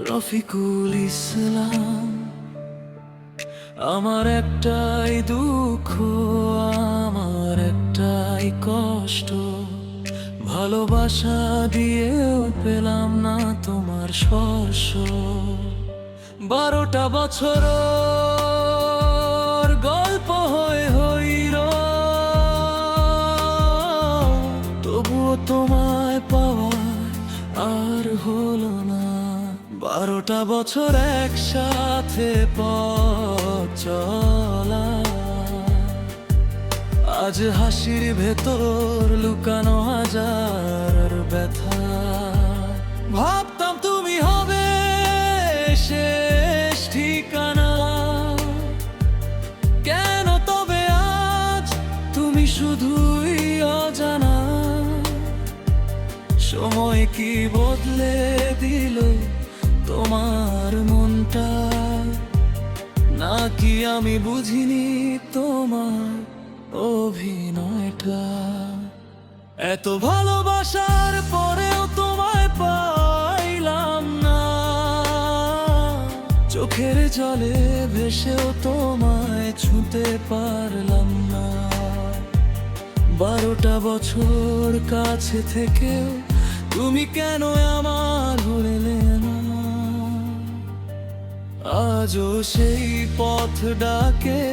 রফিকুল ইসলাম। আমার একটাই দুঃখ, আমার একটাই কষ্ট, ভালোবাসা দিয়েও পেলাম না তোমার স্পর্শ। 12টা বছর গল্প হয়ে হইল, তবুও তোমায় পাওয়ার আর হলো না। 12টা বছর একসাথে পথ চলা, আজ হাসির ভেতর লুকানো হাজার ব্যথা। ভাবতাম তুমি হবে শেষ ঠিকানা, কেন তবে আজ তুমি শুধুই অজানা? সময় কি বদলে দিল তোমার মনটা, নাকি আমি বুঝিনি তোমার অভিনয়টা? এত ভালোবাসার পরেও তোমায় পাইলাম না, চোখের জলে ভেসেও তোমায় ছুঁতে পারলাম না। 12টা বছর কাছে থেকেও তুমি কেন আমার হলে না? আজও সেই পথ ডাকে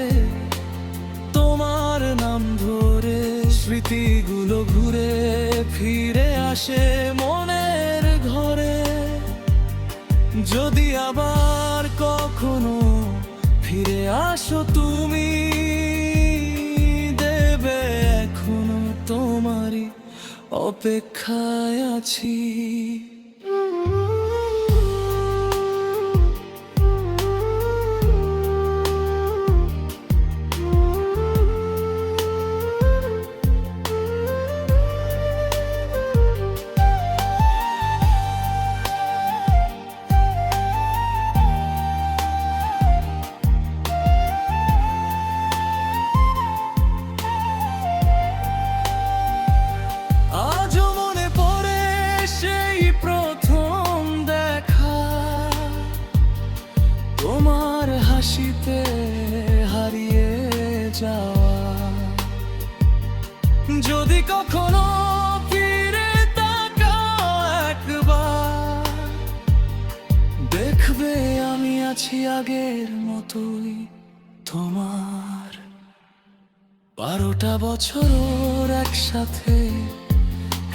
তোমার নাম ধরে, স্মৃতিগুলো ঘুরে ফিরে আসে মনের ঘরে। যদি আবার কখনো ফিরে আসো তুমি, দেবে এখনো তোমারই অপেক্ষায় আছি। তোমার হাসিতে হারিয়ে যাওয়া, যদি কখনো ফিরে তাকাও একবার, দেখবে আমি আছি আগের মতোই তোমার। 12টা বছর একসাথে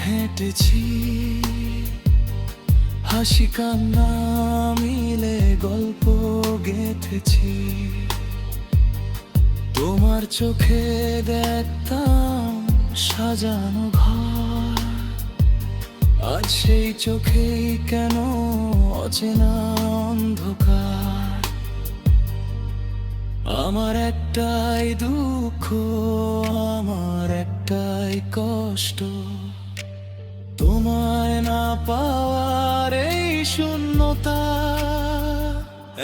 হেঁটেছি, হাসি কান্না মিলে গল্প গেঁথেছি। তোমার চোখে দেখতাম সাজানো ঘর, আজ সেই চোখেই কেন অচেনা অন্ধকার? আমার একটাই দুঃখ, আমার একটাই কষ্ট, তোমায় না পাওয়ার এই শূন্যতা।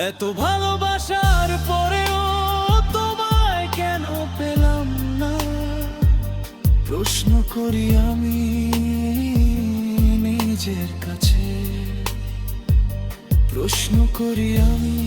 এত ভালোবাসার পরেও তোমায় কেন পেলাম না? প্রশ্ন করি আমি নিজের কাছে, প্রশ্ন করি আমি।